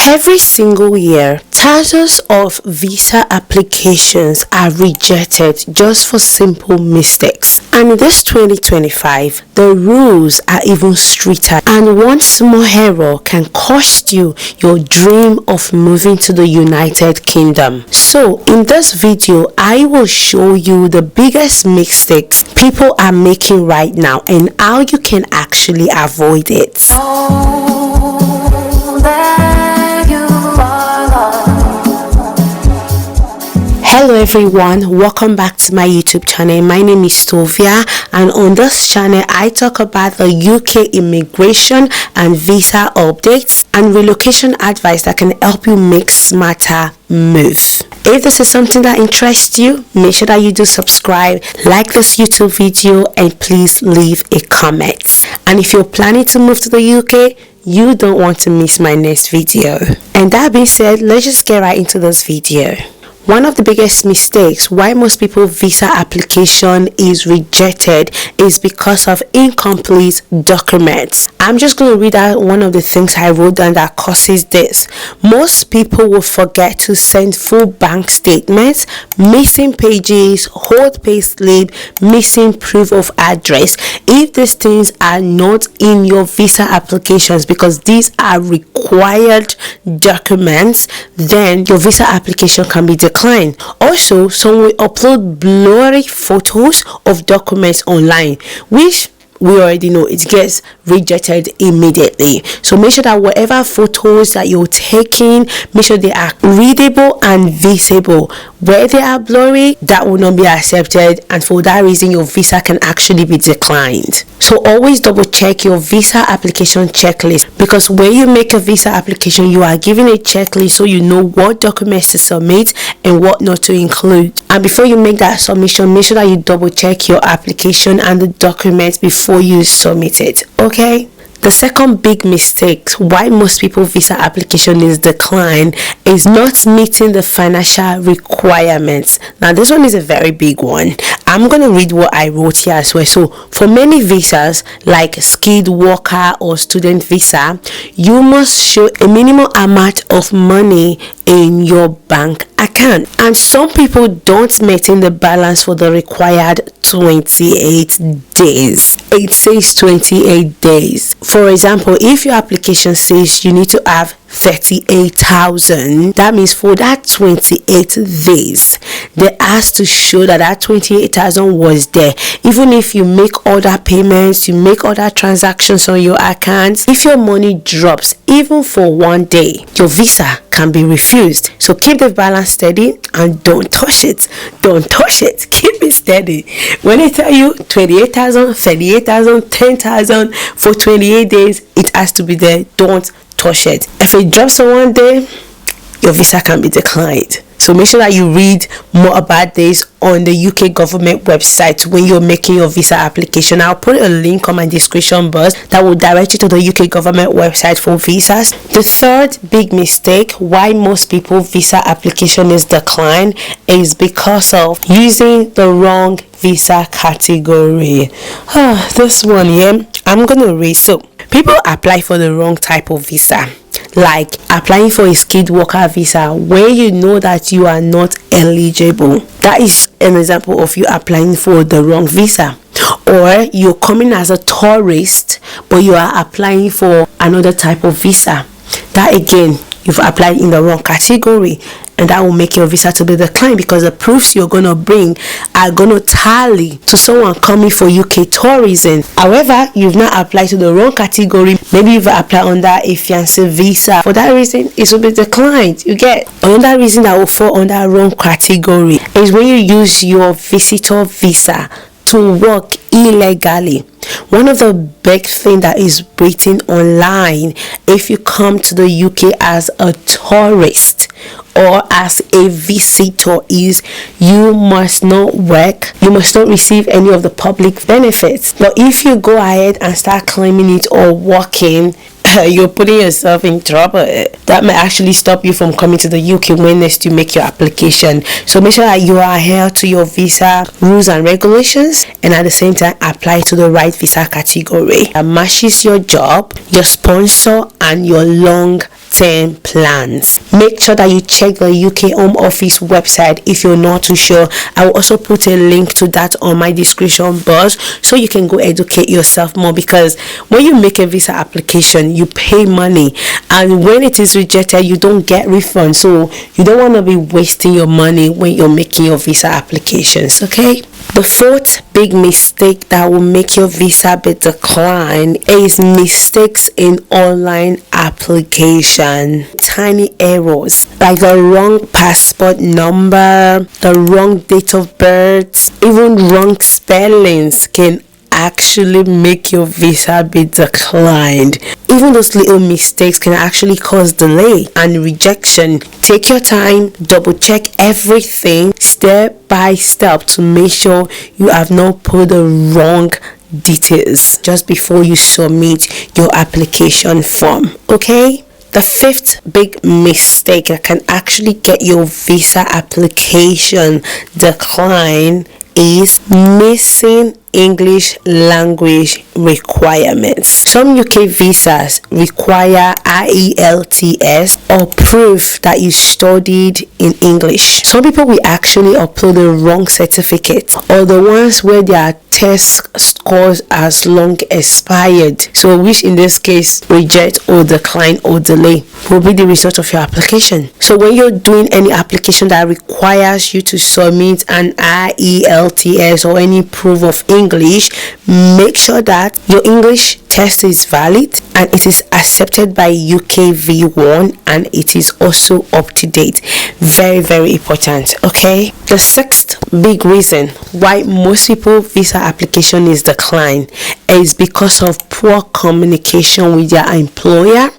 Every single year, thousands of visa applications are rejected just for simple mistakes. And in this 2025, the rules are even stricter, and one small error can cost you your dream of moving to the United Kingdom. So in this video, I will show you the biggest mistakes people are making right now and how you can actually avoid it. Hello everyone, welcome back to my YouTube channel. My name is Tovia, and on this channel I talk about the UK immigration and visa updates and relocation advice that can help you make smarter moves. If this is something that interests you, make sure that you do subscribe, like this YouTube video, and please leave a comment. And if you're planning to move to the UK, you don't want to miss my next video. And that being said, let's just get right into this video. One of the biggest mistakes why most people's visa application is rejected is because of incomplete documents. I'm just going to read out one of the things I wrote down that causes this. Most people will forget to send full bank statements, missing pages, old payslip, missing proof of address. If these things are not in your visa applications, because these are required documents, then your visa application can be declined. Also, some will upload blurry photos of documents online, which we already know it gets rejected immediately. So make sure that whatever photos that you're taking, make sure they are readable and visible. Where they are blurry, that will not be accepted, and for that reason your visa can actually be declined. So always double check your visa application checklist, because when you make a visa application, you are given a checklist so you know what documents to submit and what not to include. And before you make that submission, make sure that you double check your application and the documents before you submit it. Okay? The second big mistake why most people's visa application is declined is not meeting the financial requirements. Now this one is a very big one. I'm going to read what I wrote here as well. So for many visas like skilled worker or student visa, you must show a minimum amount of money in your bank account, and some people don't maintain the balance for the required 28 days. It says 28 days. For example, if your application says you need to have 38,000, that means for that 28 days they has to show that that 28,000 was there. Even if you make other payments, you make other transactions on your account, if your money drops even for one day, your visa can be refused. So keep the balance steady and don't touch it. Don't touch it. Keep it steady. When I tell you 28,000, 38,000, 10,000 for 28 days, it has to be there. Don't touch it. If it drops on one day, your visa can be declined. So make sure that you read more about this on the UK government website when you're making your visa application. I'll put a link on my description box that will direct you to the UK government website for visas. The third big mistake why most people's visa application is declined is because of using the wrong visa category. This one here, I'm gonna read. So people apply for the wrong type of visa, like applying for a skilled worker visa where you know that you are not eligible. That is an example of you applying for the wrong visa. Or you're coming as a tourist but you are applying for another type of visa. That again, you've applied in the wrong category, and that will make your visa to be declined, because the proofs you're gonna bring are gonna tally to someone coming for UK tourism. However, you've not applied to the wrong category. Maybe you've applied under a fiancé visa. For that reason, it will be declined. You get another reason that will fall under wrong category is when you use your visitor visa to work illegally. One of the big things that is written online, if you come to the UK as a tourist or as a visitor, is you must not work, you must not receive any of the public benefits. But if you go ahead and start claiming it or working, you're putting yourself in trouble. That may actually stop you from coming to the UK when next you make your application. So make sure that you are adhere to your visa rules and regulations, and at the same time apply to the right visa category that matches your job, your sponsor, and your long term plans. Make sure that you check the UK Home Office website if you're not too sure. I will also put a link to that on my description box so you can go educate yourself more, because when you make a visa application you pay money, and when it is rejected you don't get refund. So you don't want to be wasting your money when you're making your visa applications. Okay, the fourth big mistake that will make your visa be declined is mistakes in online application. Tiny errors like the wrong passport number, the wrong date of birth, even wrong spellings can actually make your visa be declined. Even those little mistakes can actually cause delay and rejection. Take your time, double check everything step by step to make sure you have not put the wrong details just before you submit your application form. Okay, the fifth big mistake that can actually get your visa application declined is missing English language requirements. Some UK visas require IELTS or proof that you studied in English. Some people will actually upload the wrong certificate, or the ones where their test scores as long expired, so which in this case reject or decline or delay will be the result of your application. So when you're doing any application that requires you to submit an IELTS or any proof of English, make sure that your English test is valid and it is accepted by UK V1 and it is also up to date. Very, very important. Okay, the sixth big reason why most people visa application is declined is because of poor communication with their employer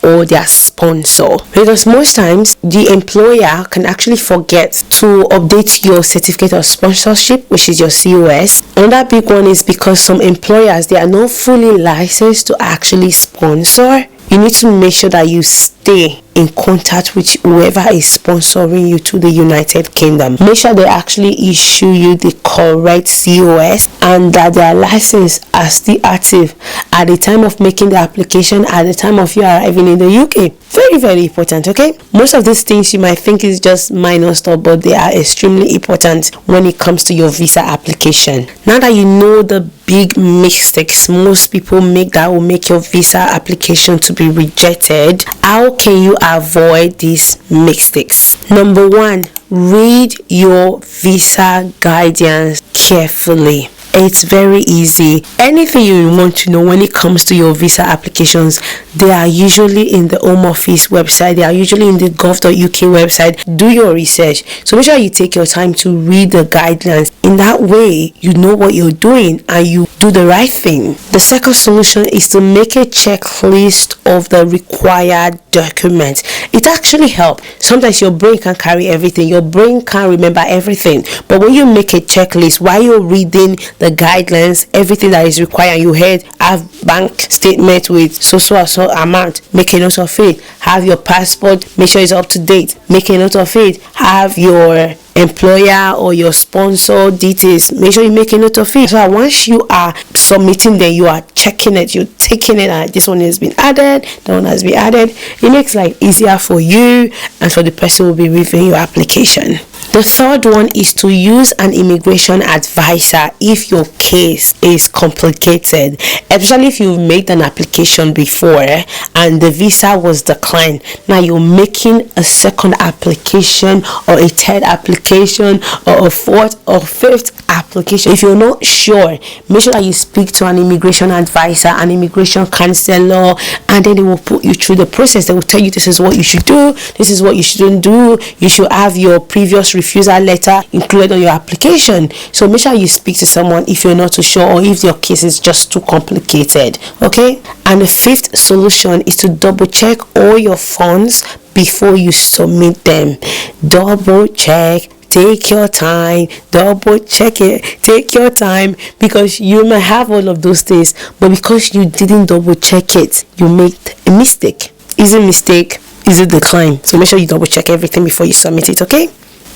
or their sponsor, because most times the employer can actually forget to update your certificate of sponsorship, which is your COS. Another big one is because some employers, they are not fully licensed to actually sponsor. You need to make sure that you stay in contact with whoever is sponsoring you to the United Kingdom. Make sure they actually issue you the correct COS and that their license are still active at the time of making the application, at the time of you arriving in the UK. Very, very important. Okay, most of these things you might think is just minor stuff, but they are extremely important when it comes to your visa application. Now that you know the big mistakes most people make that will make your visa application to be rejected, how can you avoid these mistakes? Number one, read your visa guidance carefully. It's very easy. Anything you want to know when it comes to your visa applications, they are usually in the Home Office website. They are usually in the gov.uk website. Do your research. So make sure you take your time to read the guidelines. In that way, you know what you're doing and you do the right thing. The second solution is to make a checklist of the required documents. It actually helps. Sometimes your brain can't carry everything. Your brain can't remember everything. But when you make a checklist while you're reading the guidelines, everything that is required, you have bank statement with so amount, make a note of it. Have your passport, make sure it's up to date, make a note of it. Have your employer or your sponsor details, make sure you make a note of it. So once you are submitting, then you are checking it, you're taking it, and this one has been added, that one has been added. It makes life easier for you and for the person who will be reviewing your application. The third one is to use an immigration advisor if your case is complicated, especially if you've made an application before and the visa was declined. Now you're making a second application or a third application or a fourth or fifth application. If you're not sure, make sure that you speak to an immigration advisor, an immigration counselor, and then they will put you through the process. They will tell you this is what you should do, this is what you shouldn't do. You should have your previous refusal letter included on your application. So make sure you speak to someone if you're not too sure or if your case is just too complicated. Okay, and the fifth solution is to double check all your forms before you submit them. Double check. Take your time, double check it, take your time, because you might have all of those things, but because you didn't double check it, you made a mistake. Is a mistake, is a decline. So make sure you double check everything before you submit it. Okay,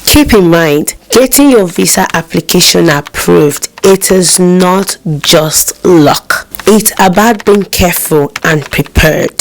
keep in mind, getting your visa application approved, it is not just luck. It's about being careful and prepared.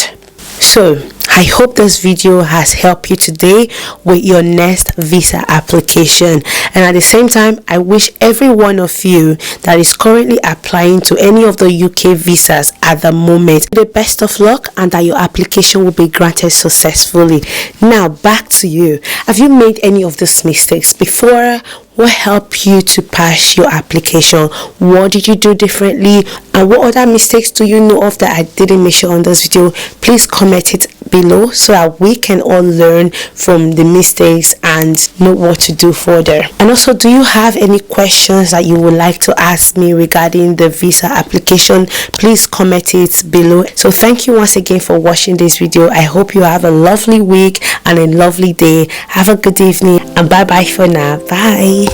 So I hope this video has helped you today with your next visa application. And at the same time, I wish every one of you that is currently applying to any of the UK visas at the moment the best of luck, and that your application will be granted successfully. Now back to you. Have you made any of these mistakes before? What helped you to pass your application? What did you do differently? And what other mistakes do you know of that I didn't mention on this video? Please comment it below so that we can all learn from the mistakes and know what to do further. And also, do you have any questions that you would like to ask me regarding the visa application? Please comment it below. So thank you once again for watching this video. I hope you have a lovely week and a lovely day. Have a good evening, and bye bye for now. Bye.